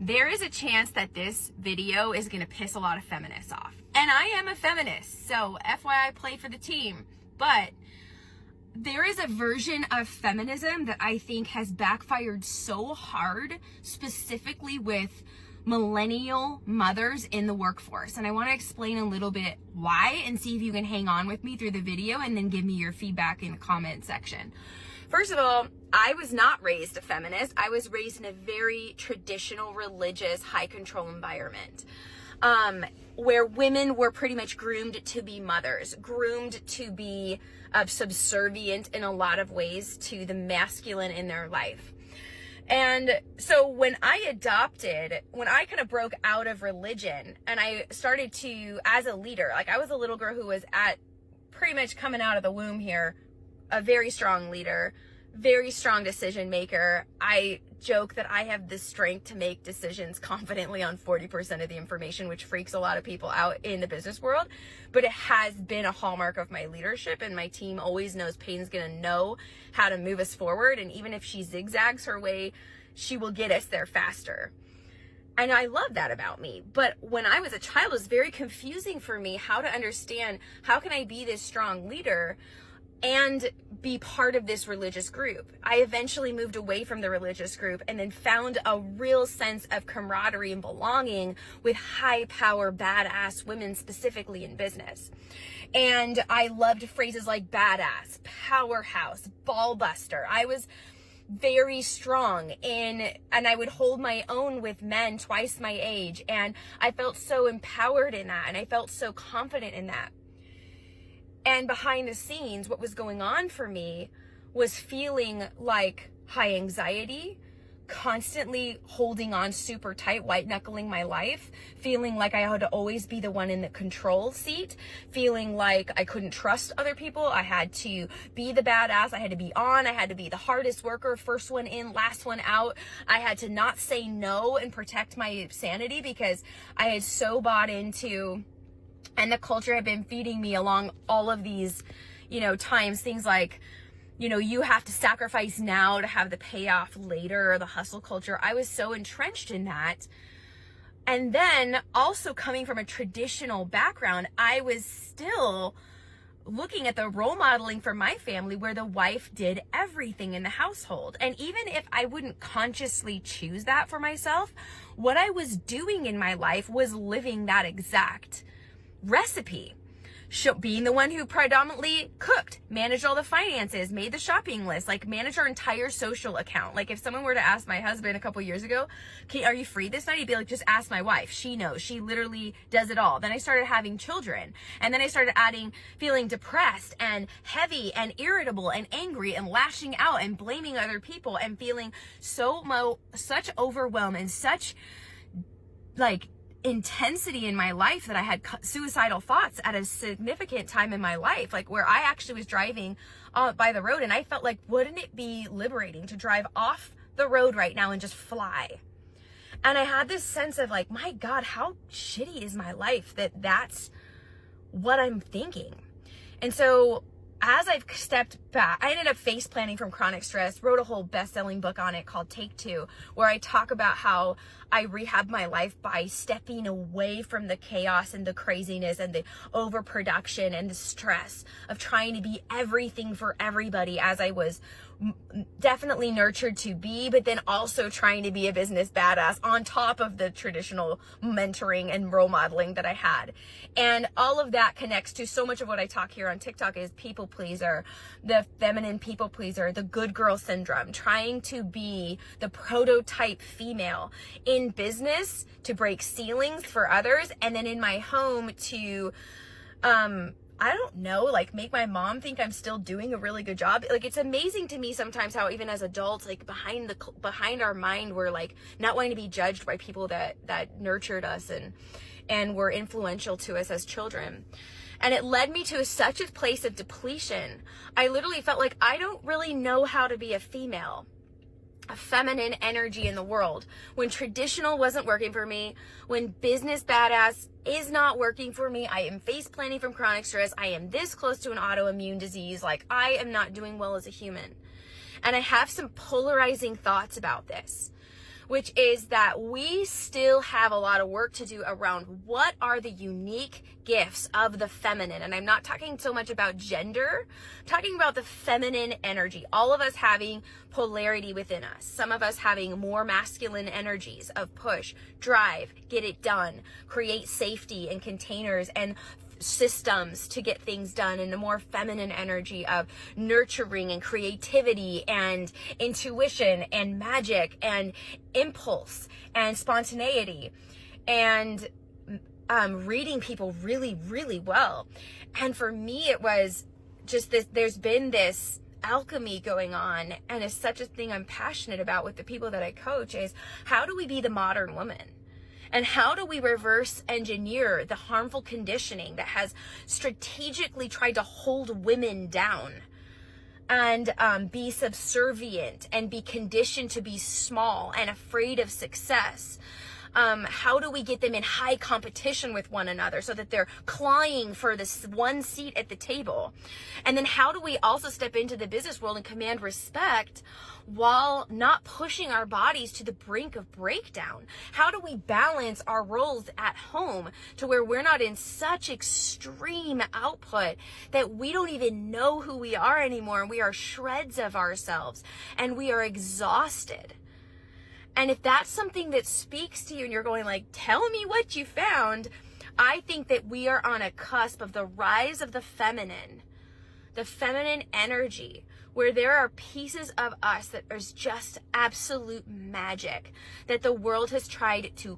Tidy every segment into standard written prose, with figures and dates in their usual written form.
there is a chance that this video is going to piss a lot of feminists off. And I am a feminist, so FYI, play for the team. But there is a version of feminism that I think has backfired so hard, specifically with millennial mothers in the workforce. And I want to explain a little bit why and see if you can hang on with me through the video and then give me your feedback in the comment section. First of all, I was not raised a feminist. I was raised in a very traditional, religious, high control environment, where women were pretty much groomed to be mothers, groomed to be subservient in a lot of ways to the masculine in their life. And so when I kind of broke out of religion and I started to, as a leader, like I was a little girl who was at pretty much coming out of the womb here, a very strong leader, very strong decision maker. I joke that I have the strength to make decisions confidently on 40% of the information, which freaks a lot of people out in the business world. But it has been a hallmark of my leadership, and my team always knows Peyton's going to know how to move us forward. And even if she zigzags her way, she will get us there faster. And I love that about me. But when I was a child, it was very confusing for me how to understand, how can I be this strong leader and be part of this religious group? I eventually moved away from the religious group and then found a real sense of camaraderie and belonging with high power, badass women, specifically in business. And I loved phrases like badass, powerhouse, ball buster. I was very strong and I would hold my own with men twice my age. And I felt so empowered in that. And I felt so confident in that. And behind the scenes, what was going on for me was feeling like high anxiety, constantly holding on super tight, white knuckling my life, feeling like I had to always be the one in the control seat, feeling like I couldn't trust other people. I had to be the badass. I had to be on. I had to be the hardest worker, first one in, last one out. I had to not say no and protect my sanity because I had so bought into, and the culture had been feeding me along all of these, times, things like, you have to sacrifice now to have the payoff later, or the hustle culture. I was so entrenched in that. And then also coming from a traditional background, I was still looking at the role modeling for my family where the wife did everything in the household. And even if I wouldn't consciously choose that for myself, what I was doing in my life was living that exact recipe. Being the one who predominantly cooked, managed all the finances, made the shopping list, like managed our entire social account. Like if someone were to ask my husband a couple years ago, are you free this night? He'd be like, just ask my wife. She knows. She literally does it all. Then I started having children. And then I started feeling depressed and heavy and irritable and angry and lashing out and blaming other people and feeling such overwhelm and such intensity in my life that I had suicidal thoughts at a significant time in my life, like where I actually was driving by the road and I felt like, wouldn't it be liberating to drive off the road right now and just fly? And I had this sense of like, my God, how shitty is my life that that's what I'm thinking. And so as I've stepped back, I ended up face planning from chronic stress, wrote a whole best-selling book on it called Take Two, where I talk about how I rehab my life by stepping away from the chaos and the craziness and the overproduction and the stress of trying to be everything for everybody as I was definitely nurtured to be, but then also trying to be a business badass on top of the traditional mentoring and role modeling that I had. And all of that connects to so much of what I talk here on TikTok is people pleaser, the feminine people pleaser, the good girl syndrome, trying to be the prototype female in business to break ceilings for others, and then in my home to I don't know, like make my mom think I'm still doing a really good job. Like it's amazing to me sometimes how even as adults, like behind our mind, we're like not wanting to be judged by people that nurtured us and were influential to us as children. And it led me to such a place of depletion. I literally felt like I don't really know how to be a female, a feminine energy in the world. When traditional wasn't working for me, when business badass is not working for me, I am face planning from chronic stress, I am this close to an autoimmune disease, like I am not doing well as a human. And I have some polarizing thoughts about this. which is that we still have a lot of work to do around what are the unique gifts of the feminine. And I'm not talking so much about gender, I'm talking about the feminine energy. All of us having polarity within us. Some of us having more masculine energies of push, drive, get it done, create safety and containers and systems to get things done, and a more feminine energy of nurturing and creativity and intuition and magic and impulse and spontaneity and reading people really, really well. And for me, it was just this, there's been this alchemy going on, and it's such a thing I'm passionate about with the people that I coach, is how do we be the modern woman? And how do we reverse engineer the harmful conditioning that has strategically tried to hold women down and be subservient and be conditioned to be small and afraid of success? How do we get them in high competition with one another so that they're clawing for this one seat at the table? And then how do we also step into the business world and command respect while not pushing our bodies to the brink of breakdown? How do we balance our roles at home to where we're not in such extreme output that we don't even know who we are anymore, and we are shreds of ourselves and we are exhausted? And if that's something that speaks to you and you're going like, tell me what you found, I think that we are on a cusp of the rise of the feminine energy, where there are pieces of us that is just absolute magic that the world has tried to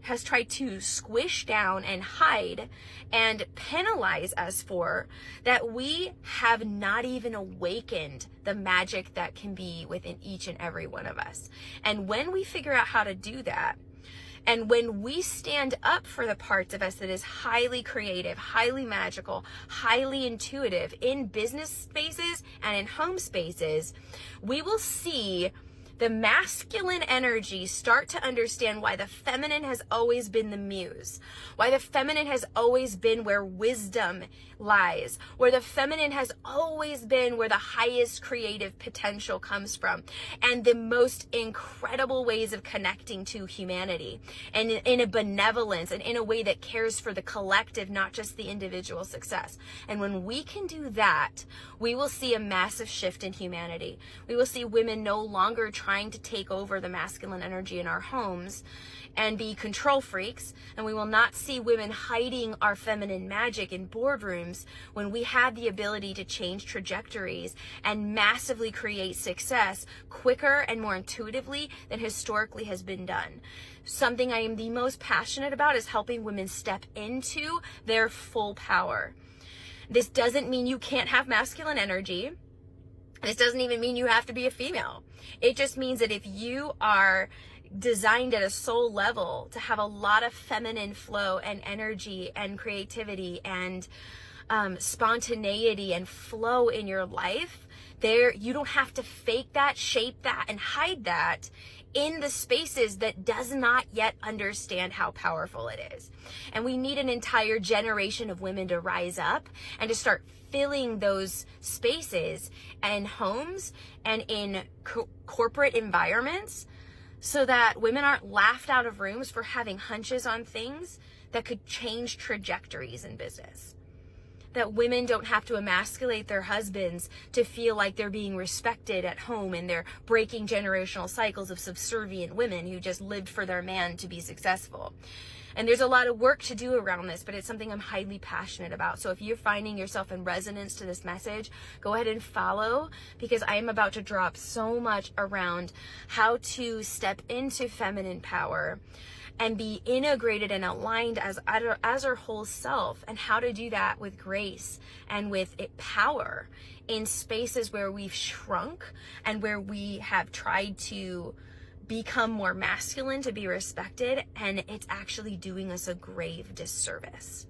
has tried to squish down and hide and penalize us for, that we have not even awakened the magic that can be within each and every one of us. And when we figure out how to do that, and when we stand up for the parts of us that is highly creative, highly magical, highly intuitive in business spaces and in home spaces, we will see the masculine energy start to understand why the feminine has always been the muse, why the feminine has always been where wisdom lies, where the feminine has always been where the highest creative potential comes from, and the most incredible ways of connecting to humanity, and in a benevolence and in a way that cares for the collective, not just the individual success. And when we can do that, we will see a massive shift in humanity. We will see women no longer trying to take over the masculine energy in our homes and be control freaks, and we will not see women hiding our feminine magic in boardrooms when we have the ability to change trajectories and massively create success quicker and more intuitively than historically has been done. Something I am the most passionate about is helping women step into their full power. This doesn't mean you can't have masculine energy. This doesn't even mean you have to be a female. It just means that if you are designed at a soul level to have a lot of feminine flow and energy and creativity and spontaneity and flow in your life, you don't have to fake that, shape that, and hide that in the spaces that does not yet understand how powerful it is. And we need an entire generation of women to rise up and to start filling those spaces and homes and in corporate environments, so that women aren't laughed out of rooms for having hunches on things that could change trajectories in business. That women don't have to emasculate their husbands to feel like they're being respected at home, and they're breaking generational cycles of subservient women who just lived for their man to be successful. And there's a lot of work to do around this, but it's something I'm highly passionate about. So if you're finding yourself in resonance to this message, go ahead and follow, because I am about to drop so much around how to step into feminine power and be integrated and aligned as our whole self, and how to do that with grace and with power in spaces where we've shrunk and where we have tried to become more masculine to be respected, and it's actually doing us a grave disservice.